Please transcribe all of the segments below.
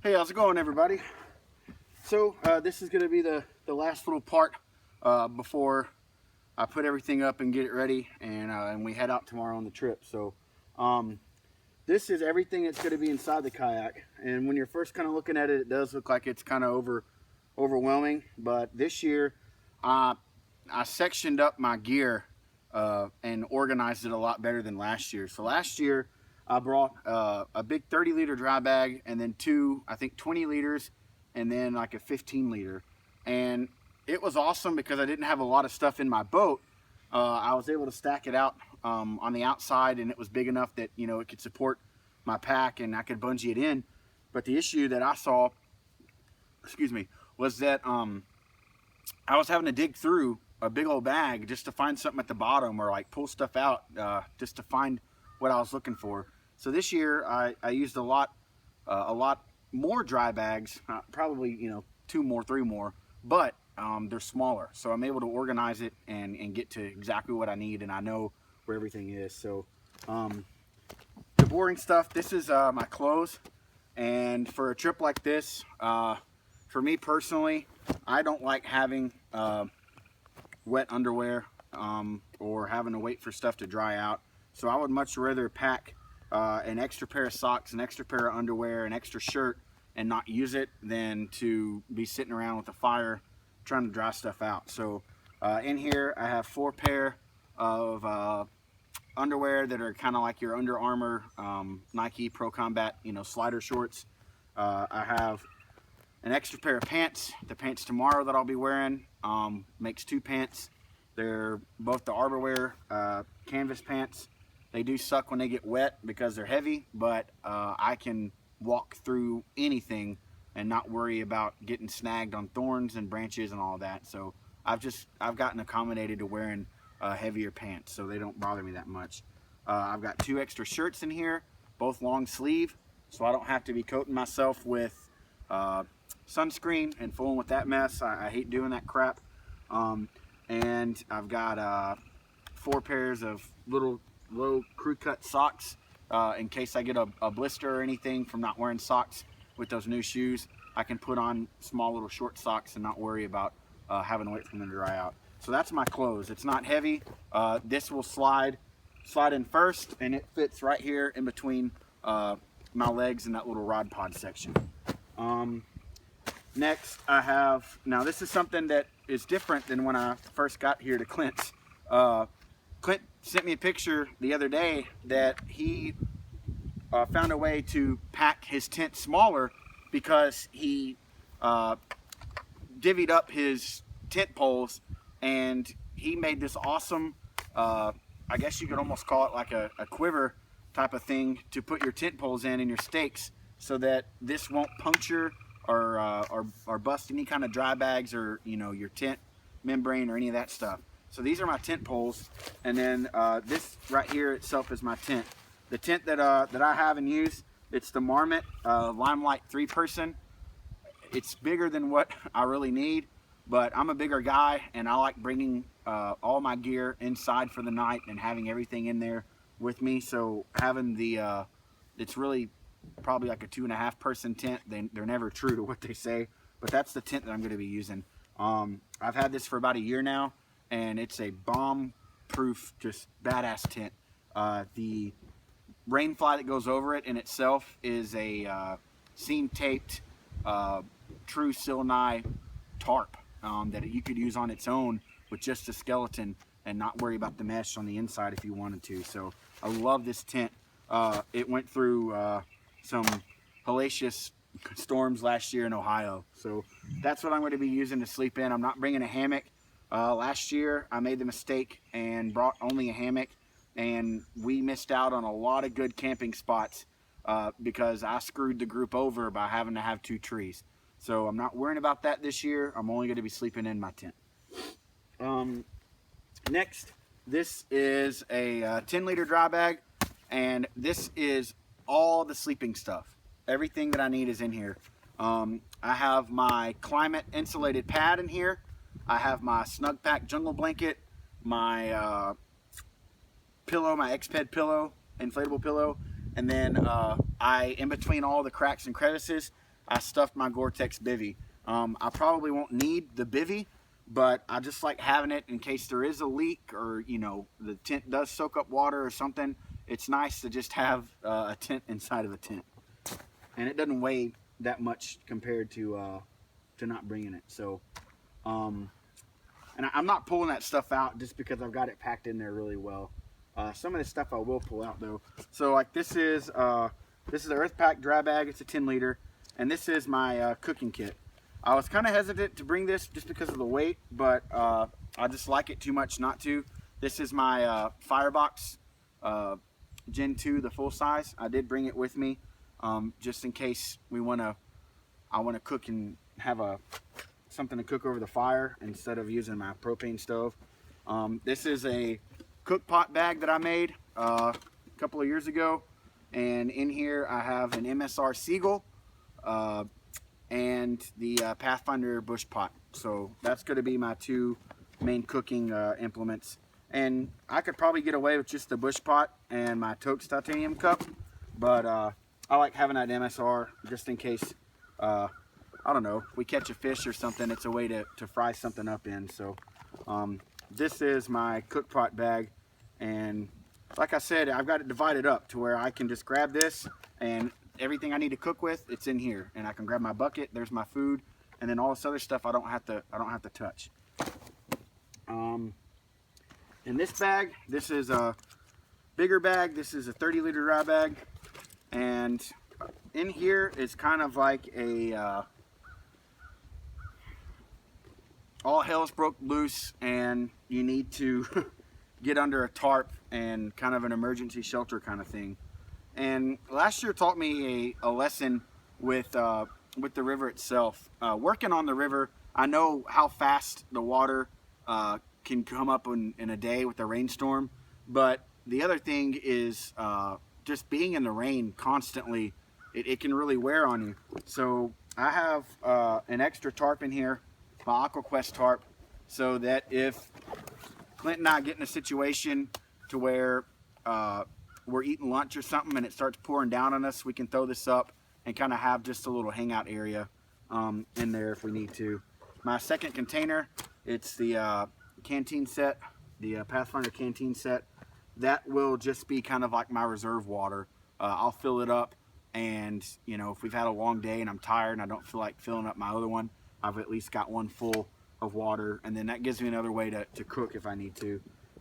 Hey, how's it going, everybody? So this is going to be the last little part before I put everything up and get it ready, and we head out tomorrow on the trip. So this is everything that's going to be inside the kayak. And when you're first kind of looking at it, it does look like it's kind of overwhelming. But this year, I sectioned up my gear and organized it a lot better than last year. So last year, I brought a big 30-liter dry bag and then two, I think 20 liters, and then like a 15-liter. And it was awesome because I didn't have a lot of stuff in my boat. I was able to stack it out on the outside, and it was big enough that, you know, it could support my pack and I could bungee it in. But the issue that I saw, was that I was having to dig through a big old bag just to find something at the bottom, or like pull stuff out just to find what I was looking for. So this year I used a lot more dry bags, probably, you know, 2 more, 3 more, but they're smaller. So I'm able to organize it and get to exactly what I need, and I know where everything is. So the boring stuff, this is my clothes. And for a trip like this, for me personally, I don't like having wet underwear or having to wait for stuff to dry out. So I would much rather pack an extra pair of socks, an extra pair of underwear, an extra shirt, and not use it than to be sitting around with a fire trying to dry stuff out. So in here I have 4 pair of underwear that are kind of like your Under Armour Nike Pro Combat, you know, slider shorts. I have an extra pair of pants. The pants tomorrow that I'll be wearing makes 2 pants. They're both the Arborwear canvas pants. They do suck when they get wet because they're heavy, but I can walk through anything and not worry about getting snagged on thorns and branches and all that. So I've gotten accommodated to wearing heavier pants, so they don't bother me that much. I've got 2 extra shirts in here, both long sleeve, so I don't have to be coating myself with sunscreen and fooling with that mess. I hate doing that crap. And I've got 4 pairs of little low crew cut socks in case I get a blister or anything from not wearing socks with those new shoes. I can put on small little short socks and not worry about having to wait for them to dry out. So that's my clothes. It's not heavy. This will slide in first, and it fits right here in between my legs and that little rod pod section. Next I have, now this is something that is different than when I first got here to Clint's. Clint sent me a picture the other day that he found a way to pack his tent smaller because he divvied up his tent poles, and he made this awesome, I guess you could almost call it like a quiver type of thing to put your tent poles in and your stakes, so that this won't puncture or bust any kind of dry bags or, you know, your tent membrane or any of that stuff. So these are my tent poles, and then this right here itself is my tent. The tent that I have and use, it's the Marmot Limelight 3-person. It's bigger than what I really need, but I'm a bigger guy, and I like bringing all my gear inside for the night and having everything in there with me. So having the it's really probably like a 2.5-person tent. They're never true to what they say, but that's the tent that I'm going to be using. I've had this for about a year now, and it's a bomb-proof, just badass tent. The rain fly that goes over it in itself is a seam-taped, true Silnai tarp that you could use on its own with just a skeleton and not worry about the mesh on the inside if you wanted to. So I love this tent. It went through some hellacious storms last year in Ohio. So that's what I'm going to be using to sleep in. I'm not bringing a hammock. Last year I made the mistake and brought only a hammock, and we missed out on a lot of good camping spots because I screwed the group over by having to have 2 trees. So I'm not worrying about that this year. I'm only going to be sleeping in my tent. Next, this is a 10-liter dry bag, and this is all the sleeping stuff. Everything that I need is in here. I have my Klymit insulated pad in here. I have my SnugPak jungle blanket, my pillow, my Exped Pillow, inflatable pillow, and then in between all the cracks and crevices, I stuffed my Gore-Tex bivy. I probably won't need the bivy, but I just like having it in case there is a leak, or you know, the tent does soak up water or something. It's nice to just have a tent inside of a tent, and it doesn't weigh that much compared to not bringing it. So and I'm not pulling that stuff out just because I've got it packed in there really well. Some of this stuff I will pull out though. So like this is the EarthPak Dry Bag. It's a 10 liter, and this is my cooking kit. I was kind of hesitant to bring this just because of the weight, but I just like it too much not to. This is my Firebox Gen 2, the full size. I did bring it with me just in case I want to cook and have something to cook over the fire instead of using my propane stove. This is a cook pot bag that I made a couple of years ago, and in here I have an MSR Seagull and the Pathfinder bush pot. So that's going to be my two main cooking implements. And I could probably get away with just the bush pot and my Totes titanium cup, but I like having that MSR just in case I don't know, we catch a fish or something. It's a way to fry something up in. So this is my cook pot bag, and like I said, I've got it divided up to where I can just grab this, and everything I need to cook with, it's in here, and I can grab my bucket. There's my food, and then all this other stuff I don't have to touch. In this bag, this is a bigger bag. This is a 30-liter dry bag, and in here is kind of like a all hell's broke loose and you need to get under a tarp and kind of an emergency shelter kind of thing. And last year taught me a lesson with the river itself. Working on the river, I know how fast the water can come up in a day with a rainstorm, but the other thing is just being in the rain constantly, it can really wear on you. So I have an extra tarp in here, my Aqua tarp, so that if Clint and I get in a situation to where we're eating lunch or something and it starts pouring down on us, we can throw this up and kind of have just a little hangout area in there if we need to. My second container, it's the canteen set, the Pathfinder canteen set. That will just be kind of like my reserve water. I'll fill it up, and you know, if we've had a long day and I'm tired and I don't feel like filling up my other one, I've at least got one full of water, and then that gives me another way to cook if I need to.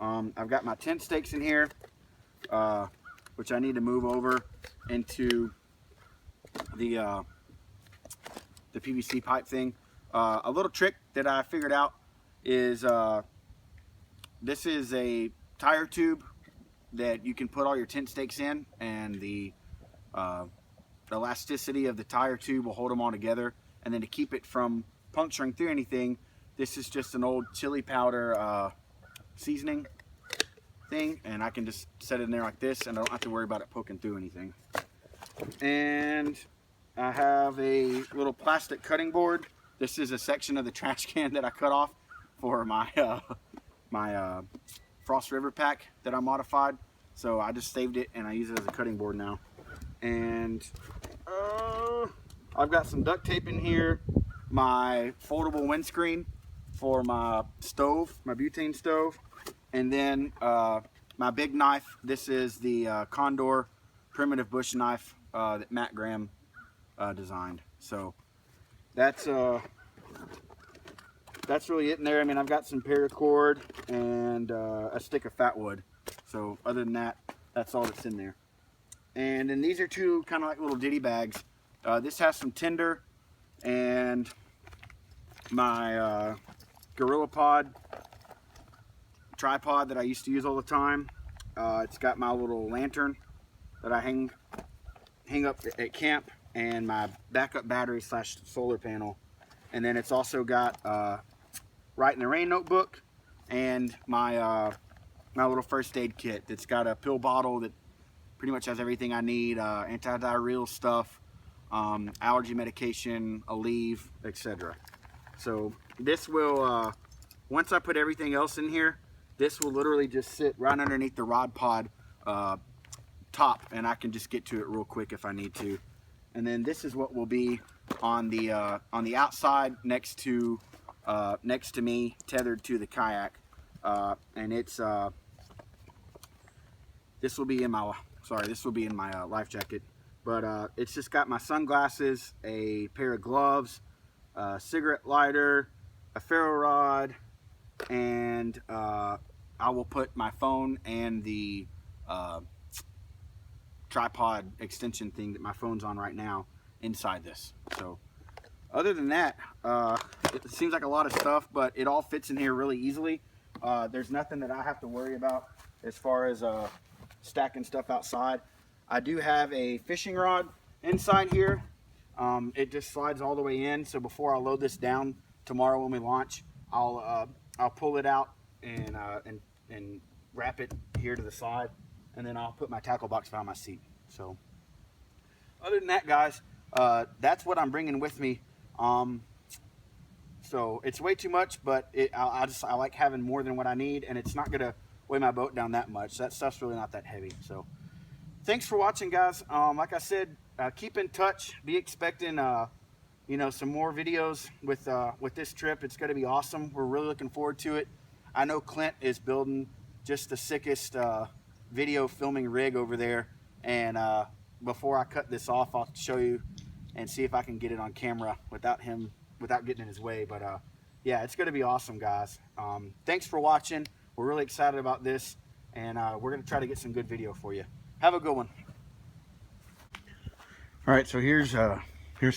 I've got my tent stakes in here, which I need to move over into the PVC pipe thing. A little trick that I figured out is this is a tire tube that you can put all your tent stakes in, and the elasticity of the tire tube will hold them all together. And then to keep it from puncturing through anything, this is just an old chili powder seasoning thing, and I can just set it in there like this, and I don't have to worry about it poking through anything. And I have a little plastic cutting board. This is a section of the trash can that I cut off for my my Frost River pack that I modified. So I just saved it and I use it as a cutting board now. And I've got some duct tape in here, my foldable windscreen for my stove, my butane stove, and then my big knife. This is the Condor primitive bush knife that Matt Graham designed. So that's really it in there. I mean, I've got some paracord and a stick of fat wood. So other than that, that's all that's in there. And then these are two kind of like little ditty bags. This has some tinder and my Gorilla Pod tripod that I used to use all the time. It's got my little lantern that I hang up at camp, and my backup battery / solar panel. And then it's also got Write in the Rain notebook and my my little first aid kit that's got a pill bottle that pretty much has everything I need, antidiarrheal stuff, allergy medication, Aleve, etc. So this will, once I put everything else in here, this will literally just sit right underneath the rod pod top, and I can just get to it real quick if I need to. And then this is what will be on the outside next to me, tethered to the kayak, and it's this will be in my life jacket, but it's just got my sunglasses, a pair of gloves, a cigarette lighter, a ferro rod, and I will put my phone and the tripod extension thing that my phone's on right now inside this. So other than that, it seems like a lot of stuff, but it all fits in here really easily. There's nothing that I have to worry about as far as stacking stuff outside. I do have a fishing rod inside here. It just slides all the way in, so before I load this down tomorrow when we launch, I'll pull it out and wrap it here to the side, and then I'll put my tackle box behind my seat. So other than that, guys, that's what I'm bringing with me. So it's way too much, but I like having more than what I need, and it's not gonna weigh my boat down that much. That stuff's really not that heavy. So thanks for watching, guys. Like I said, keep in touch. Be expecting you know, some more videos with this trip. It's going to be awesome. We're really looking forward to it. I know Clint is building just the sickest video filming rig over there, and before I cut this off, I'll show you and see if I can get it on camera without getting in his way. But yeah, it's going to be awesome, guys. Thanks for watching. We're really excited about this, and we're going to try to get some good video for you. Have a good one. All right, so here's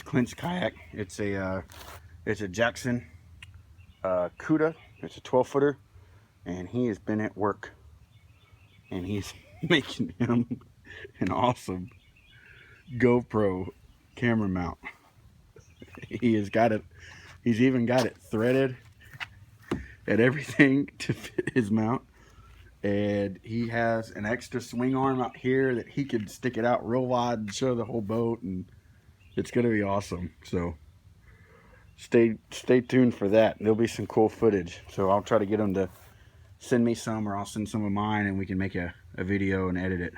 Clint's kayak. It's a Jackson Cuda. It's a 12-footer, and he has been at work, and he's making him an awesome GoPro camera mount. He has got it. He's even got it threaded and everything to fit his mount. And he has an extra swing arm out here that he can stick it out real wide and show the whole boat, and it's gonna be awesome. So stay tuned for that. There'll be some cool footage. So I'll try to get him to send me some, or I'll send some of mine, and we can make a video and edit it.